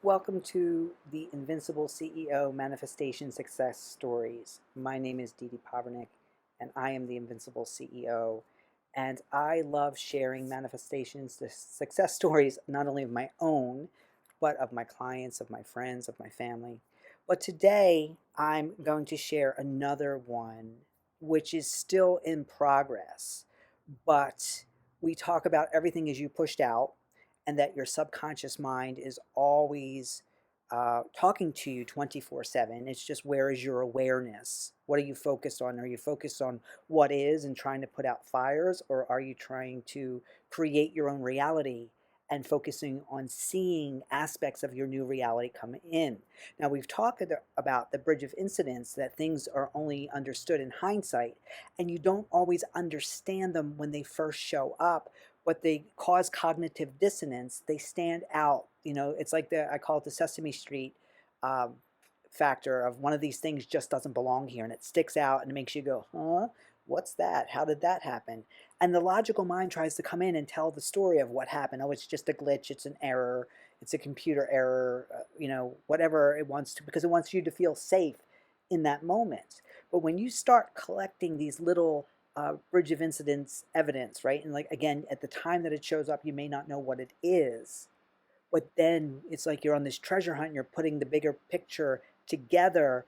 Welcome to the Invincible CEO Manifestation Success Stories. My name is Didi Pavernick, and I am the Invincible CEO. And I love sharing manifestations, the success stories, not only of my own, but of my clients, of my friends, of my family. But today, I'm going to share another one, which is still in progress. But we talk about everything as you pushed out, and that your subconscious mind is always talking to you 24/7. It's just, where is your awareness? What are you focused on? Are you focused on what is and trying to put out fires, or are you trying to create your own reality and focusing on seeing aspects of your new reality come in? Now, we've talked about the bridge of incidents, that things are only understood in hindsight, and you don't always understand them when they first show up, but they cause cognitive dissonance. They stand out. It's like I call it the Sesame Street um, factor of, one of these things just doesn't belong here, and it sticks out and it makes you go, huh? What's that? How did that happen? And the logical mind tries to come in and tell the story of what happened. Oh, it's just a glitch. It's an error. It's a computer error. Whatever it wants to, because it wants you to feel safe in that moment. But when you start collecting these little bridge of incidents evidence, right? And, like, again, at the time that it shows up, you may not know what it is, but then it's like you're on this treasure hunt and you're putting the bigger picture together.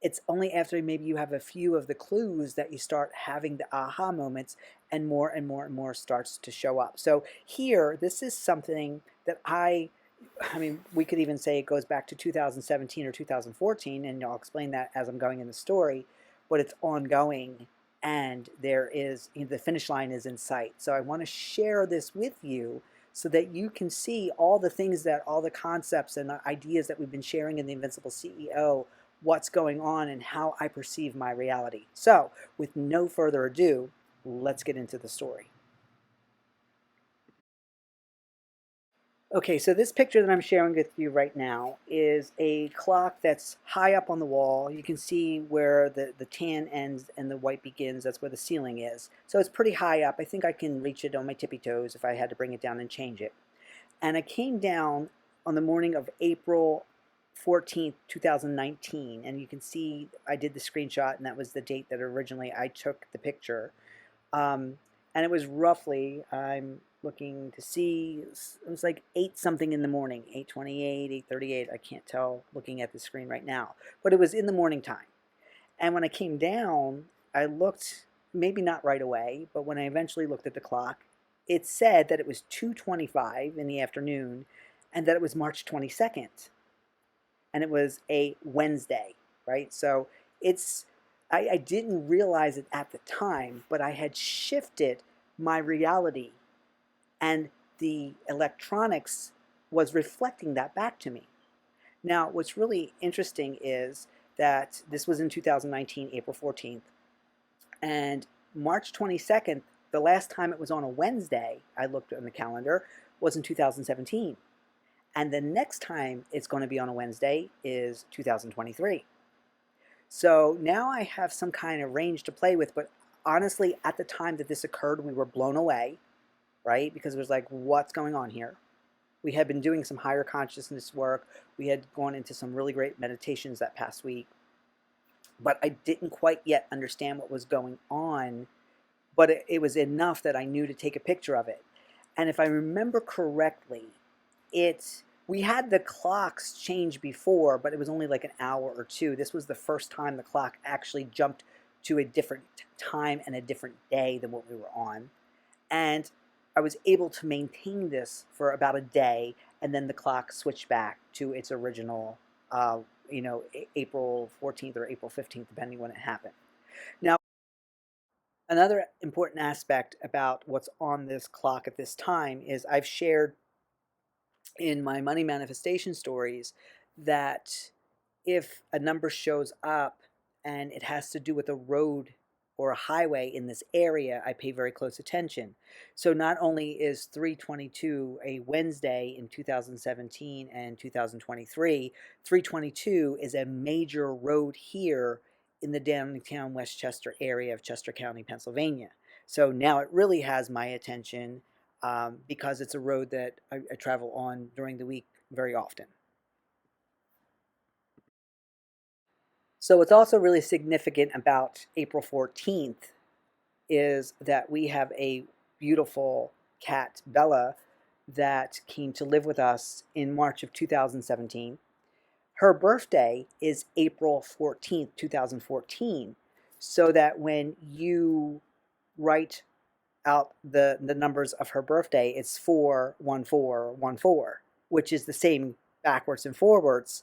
It's only after maybe you have a few of the clues that you start having the aha moments, and more and more and more starts to show up. So here, this is something that I mean, we could even say it goes back to 2017 or 2014, and I'll explain that as I'm going in the story, but it's ongoing, and there is, the finish line is in sight. So I want to share this with you so that you can see all the things, that all the concepts and the ideas that we've been sharing in the Invincible CEO, what's going on and how I perceive my reality. So, with no further ado, let's get into the story. Okay, so this picture that I'm sharing with you right now is a clock that's high up on the wall. You can see where the tan ends and the white begins. That's where the ceiling is. So it's pretty high up. I think I can reach it on my tippy toes if I had to bring it down and change it. And I came down on the morning of April 14th, 2019. And you can see I did the screenshot, and that was the date that originally I took the picture. And it was roughly, I'm looking to see, it was like 8 something in the morning, 8:28, 8:38. I can't tell looking at the screen right now, but it was in the morning time. And when I came down, I looked, maybe not right away, but when I eventually looked at the clock, it said that it was 2:25 in the afternoon, and that it was March 22nd, and it was a Wednesday, right? So it's, I didn't realize it at the time, but I had shifted my reality, and the electronics was reflecting that back to me. Now, what's really interesting is that this was in 2019, April 14th, and March 22nd, the last time it was on a Wednesday, I looked on the calendar, was in 2017. And the next time it's going to be on a Wednesday is 2023. So now I have some kind of range to play with, but honestly, at the time that this occurred, we were blown away, right? Because it was like, what's going on here? We had been doing some higher consciousness work. We had gone into some really great meditations that past week, but I didn't quite yet understand what was going on, but it was enough that I knew to take a picture of it. And if I remember correctly, we had the clocks change before, but it was only like an hour or two. This was the first time the clock actually jumped to a different time and a different day than what we were on. And I was able to maintain this for about a day, and then the clock switched back to its original, April 14th or April 15th, depending when it happened. Now, another important aspect about what's on this clock at this time is, I've shared in my money manifestation stories that if a number shows up and it has to do with a road or a highway in this area, I pay very close attention. So not only is 322 a Wednesday in 2017 and 2023, 322 is a major road here in the downtown Westchester area of Chester County, Pennsylvania. So now it really has my attention, because it's a road that I travel on during the week very often. So what's also really significant about April 14th is that we have a beautiful cat, Bella, that came to live with us in March of 2017. Her birthday is April 14th, 2014. So that when you write out the numbers of her birthday, it's 41414, which is the same backwards and forwards.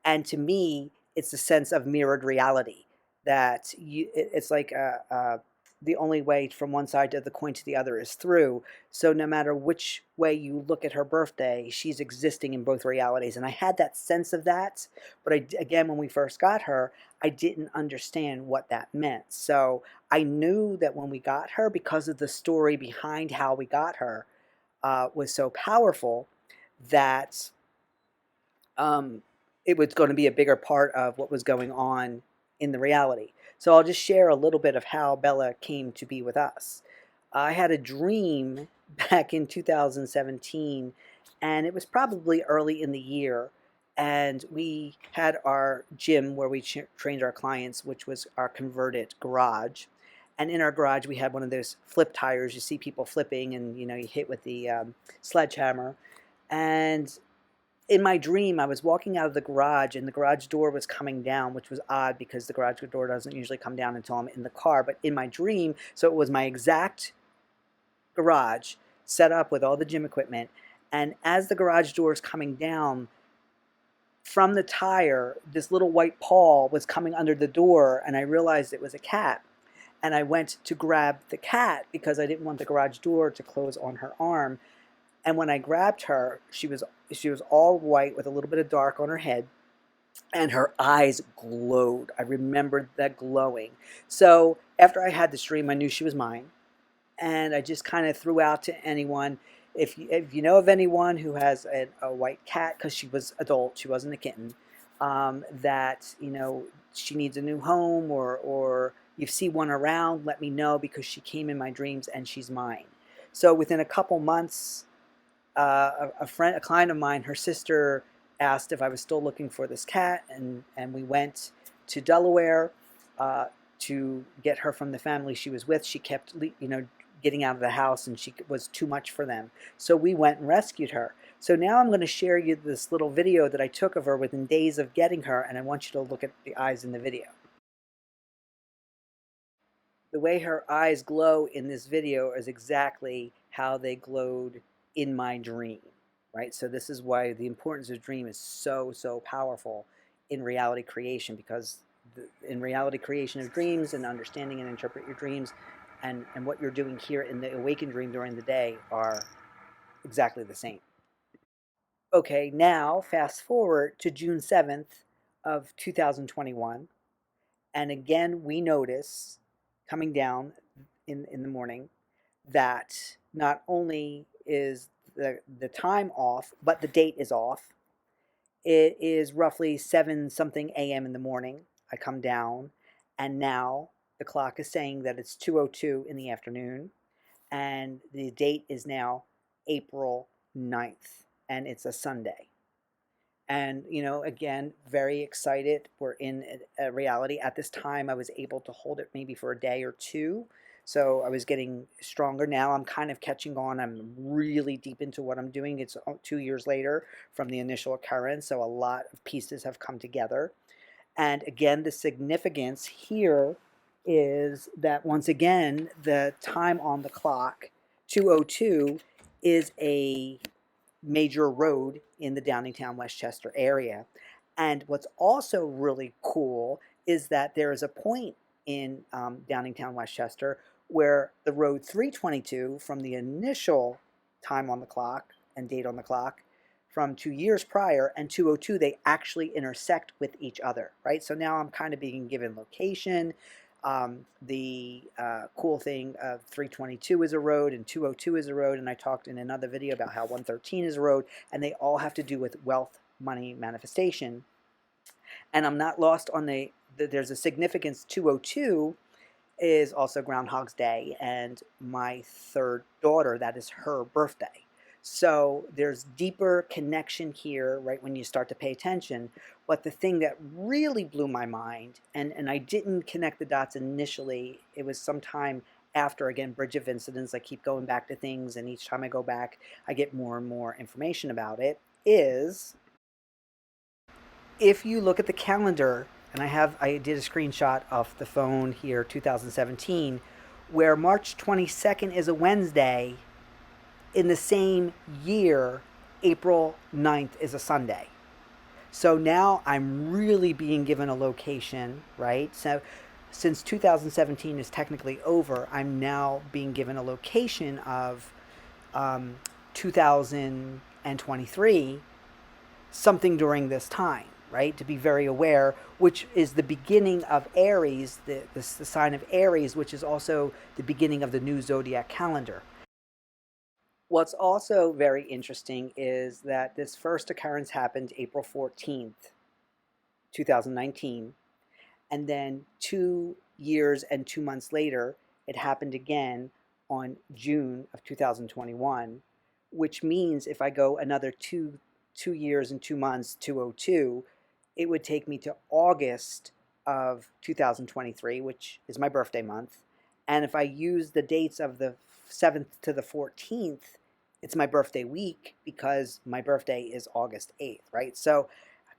And to me, it's a sense of mirrored reality that it's like the only way from one side of the coin to the other is through. So no matter which way you look at her birthday, she's existing in both realities. And I had that sense of that, but again, when we first got her, I didn't understand what that meant. So I knew that when we got her, because of the story behind how we got her, was so powerful that um, it was going to be a bigger part of what was going on in the reality. So I'll just share a little bit of how Bella came to be with us. I had a dream back in 2017, and it was probably early in the year. And we had our gym where we trained our clients, which was our converted garage. And in our garage, we had one of those flip tires. You see people flipping, and you hit with the sledgehammer. And in my dream, I was walking out of the garage, and the garage door was coming down, which was odd because the garage door doesn't usually come down until I'm in the car. But in my dream, so it was my exact garage set up with all the gym equipment. And as the garage door is coming down, from the tire, this little white paw was coming under the door, and I realized it was a cat. And I went to grab the cat because I didn't want the garage door to close on her arm. And when I grabbed her, she was all white with a little bit of dark on her head, and her eyes glowed. I remembered that glowing. So after I had this dream, I knew she was mine, and I just kind of threw out to anyone, if you know of anyone who has a white cat, because she was adult, she wasn't a kitten, that she needs a new home, or you see one around, let me know, because she came in my dreams and she's mine. So within a couple months, a client of mine, her sister asked if I was still looking for this cat, and we went to Delaware to get her from the family she was with. She kept, getting out of the house, and she was too much for them. So we went and rescued her. So now I'm going to share you this little video that I took of her within days of getting her, and I want you to look at the eyes in the video. The way her eyes glow in this video is exactly how they glowed in my dream, right? So this is why the importance of dream is so, so powerful in reality creation, because in reality creation of dreams and understanding and interpret your dreams and what you're doing here in the awakened dream during the day are exactly the same. Okay, now fast forward to June 7th of 2021. And again, we notice coming down in the morning that not only is the time off, but the date is off. It is roughly 7 something a.m. in the morning. I come down, and now the clock is saying that it's 2:02 in the afternoon, and the date is now April 9th, and it's a Sunday. And, again, very excited. We're in a reality. At this time, I was able to hold it maybe for a day or two. So I was getting stronger. Now I'm kind of catching on. I'm really deep into what I'm doing. It's 2 years later from the initial occurrence. So a lot of pieces have come together. And again, the significance here is that once again, the time on the clock, 2:02, is a major road in the Downingtown, Westchester area. And what's also really cool is that there is a point in Downingtown, Westchester, where the road 322 from the initial time on the clock and date on the clock from 2 years prior and 2:02, they actually intersect with each other, right? So now I'm kind of being given location. The cool thing of 322 is a road and 2:02 is a road, and I talked in another video about how 113 is a road, and they all have to do with wealth, money, manifestation. And I'm not lost on there's a significance. 2:02 is also Groundhog's Day, and my third daughter, that is her birthday. So there's deeper connection here, right, when you start to pay attention. But the thing that really blew my mind, and I didn't connect the dots initially, it was sometime after, again, Bridge of Incidents. I keep going back to things, and each time I go back, I get more and more information about it, is if you look at the calendar, and I did a screenshot of the phone here, 2017, where March 22nd is a Wednesday, in the same year, April 9th is a Sunday. So now I'm really being given a location, right? So since 2017 is technically over, I'm now being given a location of 2023, something during this time, right? To be very aware, which is the beginning of Aries, the sign of Aries, which is also the beginning of the new zodiac calendar. What's also very interesting is that this first occurrence happened April 14th, 2019, and then 2 years and 2 months later, it happened again on June of 2021, which means if I go another 2 years and 2 months, 202, it would take me to August of 2023, which is my birthday month. And if I use the dates of the 7th to the 14th, it's my birthday week because my birthday is August 8th, right? So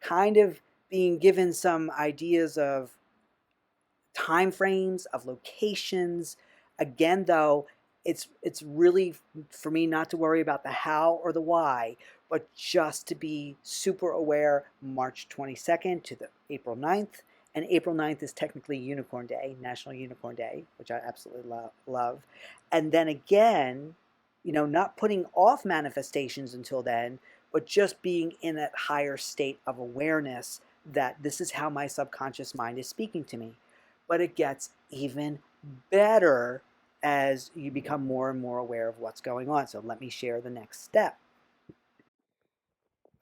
kind of being given some ideas of time frames, of locations. Again, though, it's really for me not to worry about the how or the why, but just to be super aware. March 22nd to the April 9th, and April 9th is technically Unicorn Day, National Unicorn Day, which I absolutely love. And then again, not putting off manifestations until then, but just being in that higher state of awareness that this is how my subconscious mind is speaking to me. But it gets even better as you become more and more aware of what's going on. So let me share the next step.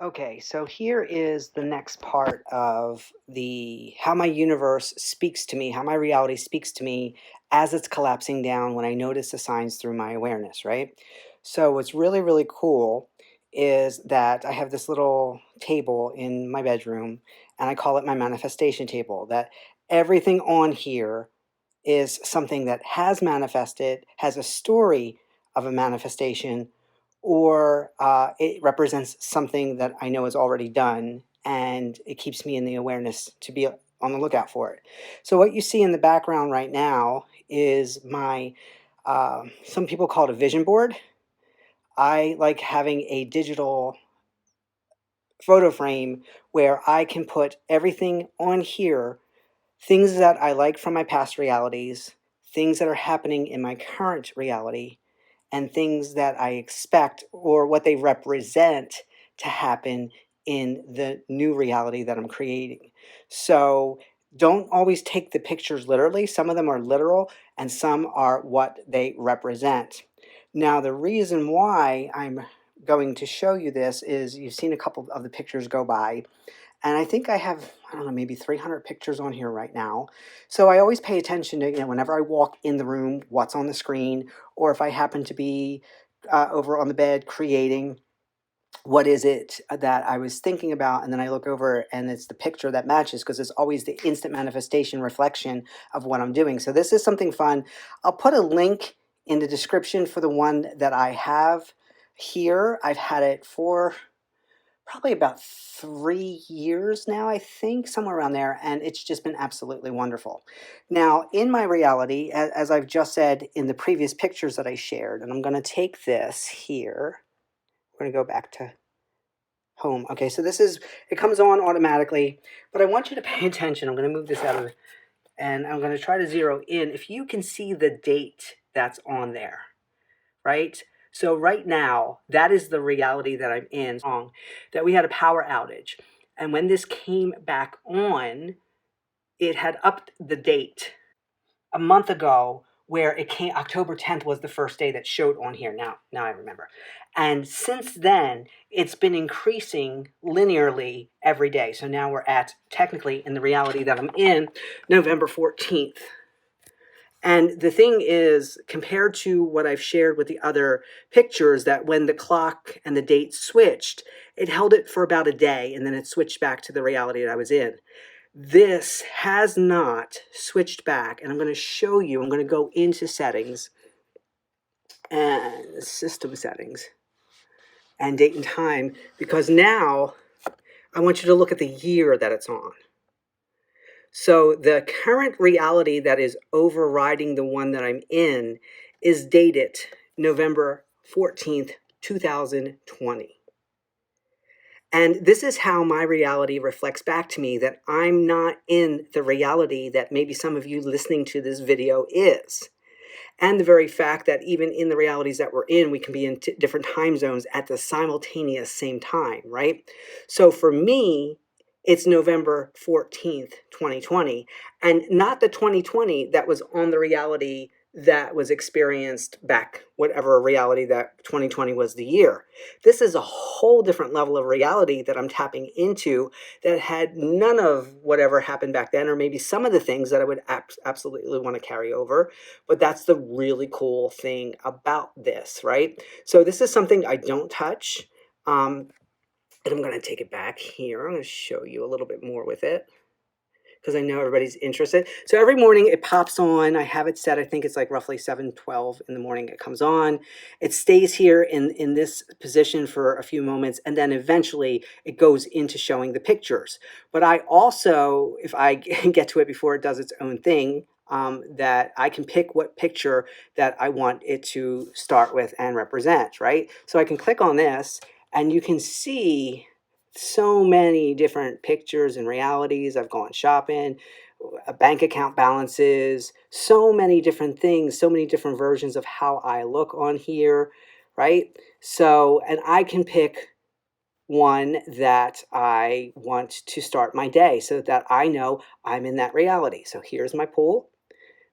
Okay, so here is the next part of the how my universe speaks to me, how my reality speaks to me as it's collapsing down when I notice the signs through my awareness, right? So what's really, really cool is that I have this little table in my bedroom, and I call it my manifestation table, that everything on here is something that has manifested, has a story of a manifestation, or it represents something that I know is already done, and it keeps me in the awareness to be on the lookout for it. So what you see in the background right now is my, some people call it a vision board. I like having a digital photo frame where I can put everything on here, things that I like from my past realities, things that are happening in my current reality, and things that I expect or what they represent to happen in the new reality that I'm creating. So don't always take the pictures literally. Some of them are literal and some are what they represent. Now, the reason why I'm going to show you this is you've seen a couple of the pictures go by, and I think I have, I don't know, maybe 300 pictures on here right now. So I always pay attention to, whenever I walk in the room, what's on the screen, or if I happen to be over on the bed creating, what is it that I was thinking about? And then I look over and it's the picture that matches because it's always the instant manifestation reflection of what I'm doing. So this is something fun. I'll put a link in the description for the one that I have here. I've had it for probably about 3 years now, I think, somewhere around there, and it's just been absolutely wonderful. Now, in my reality, as I've just said in the previous pictures that I shared, and I'm going to take this here, we're going to go back to home. Okay, so it comes on automatically, but I want you to pay attention. I'm going to move this out of the, and I'm going to try to zero in. If you can see the date that's on there, right? So right now, that is the reality that I'm in, that we had a power outage. And when this came back on, it had upped the date a month ago where it came, October 10th was the first day that showed on here. Now I remember. And since then, it's been increasing linearly every day. So now we're at, technically, in the reality that I'm in, November 14th. And the thing is, compared to what I've shared with the other pictures, that when the clock and the date switched, it held it for about a day and then it switched back to the reality that I was in. This has not switched back, and I'm going to show you. I'm going to go into settings and system settings and date and time, because now I want you to look at the year that it's on. So the current reality that is overriding the one that I'm in is dated November 14th, 2020. And this is how my reality reflects back to me, that I'm not in the reality that maybe some of you listening to this video is. And the very fact that even in the realities that we're in, we can be in different time zones at the simultaneous same time, right? So for me, it's November 14th, 2020, and not the 2020 that was on the reality that was experienced back, whatever reality that 2020 was the year. This is a whole different level of reality that I'm tapping into, that had none of whatever happened back then, or maybe some of the things that I would absolutely want to carry over. But that's the really cool thing about this, right? So this is something I don't touch. And I'm going to take it back here. I'm going to show you a little bit more with it, because I know everybody's interested. So every morning it pops on. I have it set, I think it's like roughly 7:12 in the morning it comes on. It stays here in this position for a few moments, and then eventually it goes into showing the pictures. But I also, if I get to it before it does its own thing, that I can pick what picture that I want it to start with and represent, right? So I can click on this, and you can see so many different pictures and realities. I've gone shopping, bank account balances, so many different things, so many different versions of how I look on here, right? So, and I can pick one that I want to start my day so that I know I'm in that reality. So here's my pool.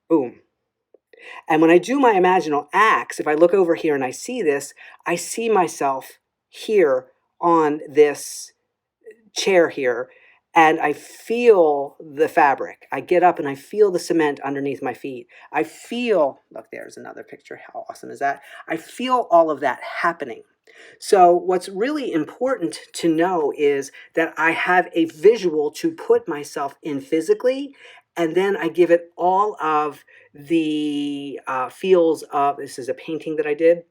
Boom. And when I do my imaginal acts, if I look over here and I see this, I see myself here on this chair here, and I feel the fabric. I get up and I feel the cement underneath my feet. I feel, look, there's another picture. How awesome is that? I feel all of that happening. So what's really important to know is that I have a visual to put myself in physically, and then I give it all of the feels of, this is a painting that I did,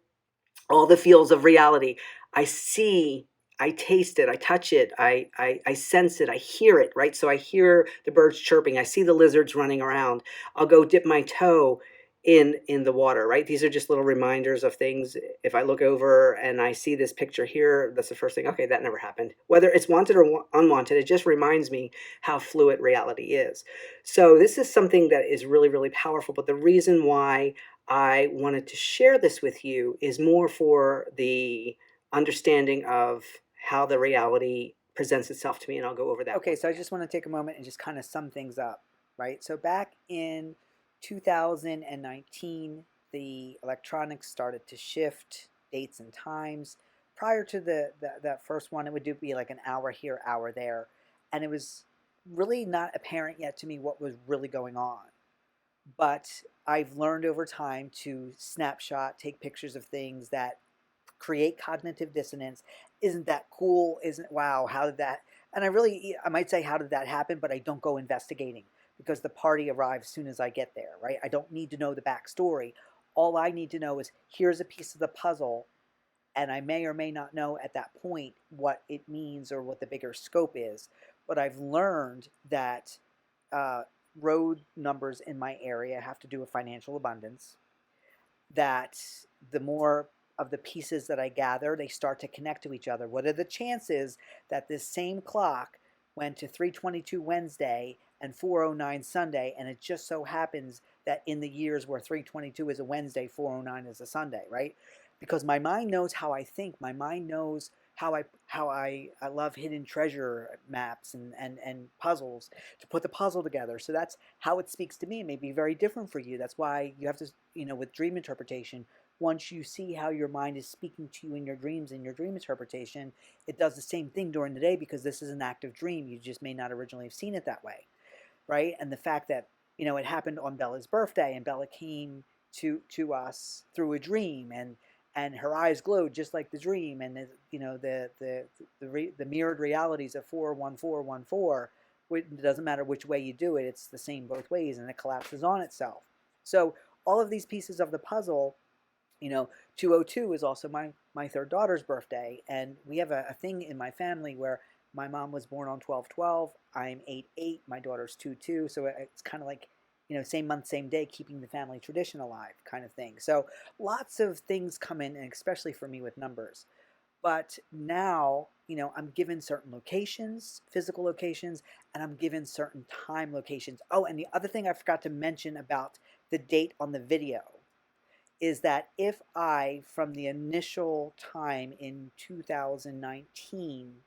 all the feels of reality. I see, I taste it, I touch it, I sense it, I hear it, right? So I hear the birds chirping, I see the lizards running around. I'll go dip my toe in the water, right? These are just little reminders of things. If I look over and I see this picture here, that's the first thing, okay, that never happened. Whether it's wanted or unwanted, it just reminds me how fluid reality is. So this is something that is really, really powerful. But the reason why I wanted to share this with you is more for the understanding of how the reality presents itself to me, and I'll go over that. Okay, so I just want to take a moment and just kind of sum things up, right? So back in 2019, the electronics started to shift dates and times. Prior to that first one, it would be like an hour here, hour there, and it was really not apparent yet to me what was really going on. But I've learned over time to snapshot, take pictures of things that create cognitive dissonance. Isn't that cool? Isn't, wow, how did that? And I might say, how did that happen? But I don't go investigating, because the party arrives as soon as I get there, right? I don't need to know the backstory. All I need to know is, here's a piece of the puzzle, and I may or may not know at that point what it means or what the bigger scope is. But I've learned that road numbers in my area have to do with financial abundance, that the more of the pieces that I gather, they start to connect to each other. What are the chances that this same clock went to 3:22 Wednesday and 4:09 Sunday, and it just so happens that in the years where 3:22 is a Wednesday, 4:09 is a Sunday, right? Because my mind knows how I think. My mind knows how I love hidden treasure maps and puzzles, to put the puzzle together. So that's how it speaks to me. It may be very different for you. That's why you have to, with dream interpretation, once you see how your mind is speaking to you in your dreams, in your dream interpretation, it does the same thing during the day, because this is an active dream. You just may not originally have seen it that way, right? And the fact that it happened on Bella's birthday, and Bella came to us through a dream, and her eyes glowed just like the dream, and the mirrored realities of 41414. It doesn't matter which way you do it; it's the same both ways, and it collapses on itself. So all of these pieces of the puzzle, 202 is also my third daughter's birthday, and we have a thing in my family where my mom was born on 12/12. I'm 8/8. My daughter's 2/2. So it's kind of like, same month, same day, keeping the family tradition alive kind of thing. So lots of things come in, and especially for me with numbers. But now, I'm given certain locations, physical locations, and I'm given certain time locations. Oh, and the other thing I forgot to mention about the date on the video is that if I, from the initial time in 2019,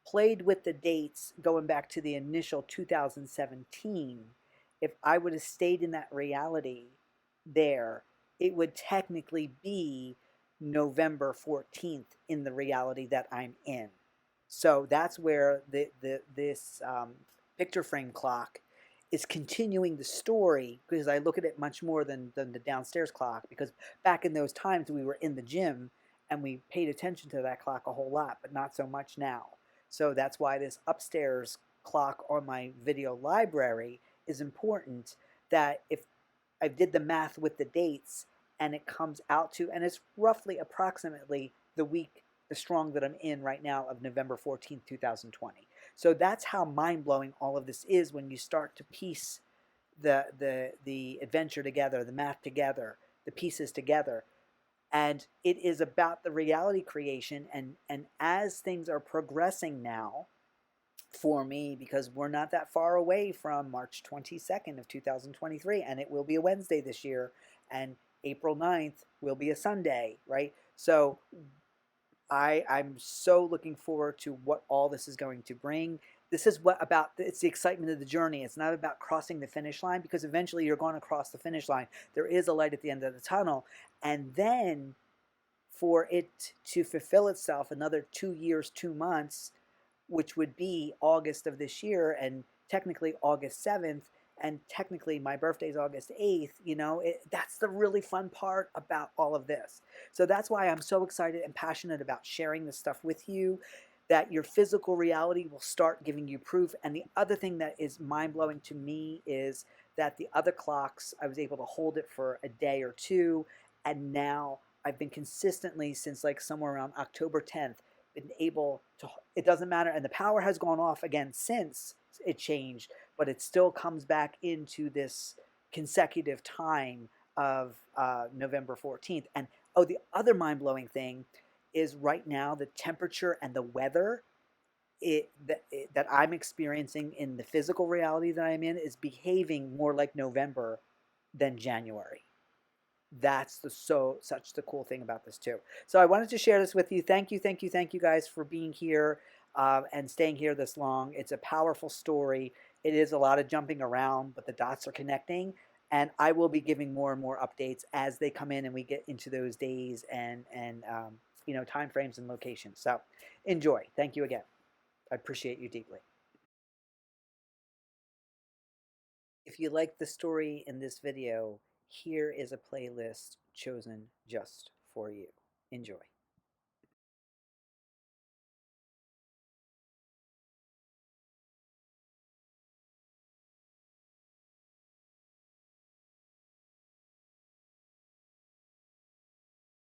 played with the dates going back to the initial 2017, if I would have stayed in that reality there, it would technically be November 14th in the reality that I'm in. So that's where this picture frame clock is continuing the story, because I look at it much more than the downstairs clock, because back in those times we were in the gym and we paid attention to that clock a whole lot, but not so much now. So that's why this upstairs clock on my video library is important, that if I did the math with the dates and it comes out to, and it's roughly approximately the week, the strong that I'm in right now of November 14th, 2020. So that's how mind-blowing all of this is when you start to piece the adventure together, the math together, the pieces together. And it is about the reality creation, and as things are progressing now for me, because we're not that far away from March 22nd of 2023, and it will be a Wednesday this year, and April 9th will be a Sunday, right? So I'm so looking forward to what all this is going to bring. This is it's the excitement of the journey. It's not about crossing the finish line, because eventually you're going to cross the finish line. There is a light at the end of the tunnel. And then for it to fulfill itself another 2 years, 2 months, which would be August of this year, and technically August 7th, and technically my birthday is August 8th, that's the really fun part about all of this. So that's why I'm so excited and passionate about sharing this stuff with you, that your physical reality will start giving you proof. And the other thing that is mind-blowing to me is that the other clocks, I was able to hold it for a day or two, and now I've been consistently, since like somewhere around October 10th, been able to, it doesn't matter, and the power has gone off again since it changed, but it still comes back into this consecutive time of November 14th. And oh, the other mind-blowing thing is right now the temperature and the weather that I'm experiencing in the physical reality that I'm in is behaving more like November than January. That's such the cool thing about this too. So I wanted to share this with you. Thank you guys for being here and staying here this long. It's a powerful story. It is a lot of jumping around, but the dots are connecting. And I will be giving more and more updates as they come in and we get into those days and time frames and locations. So enjoy. Thank you again. I appreciate you deeply. If you like the story in this video, here is a playlist chosen just for you. Enjoy.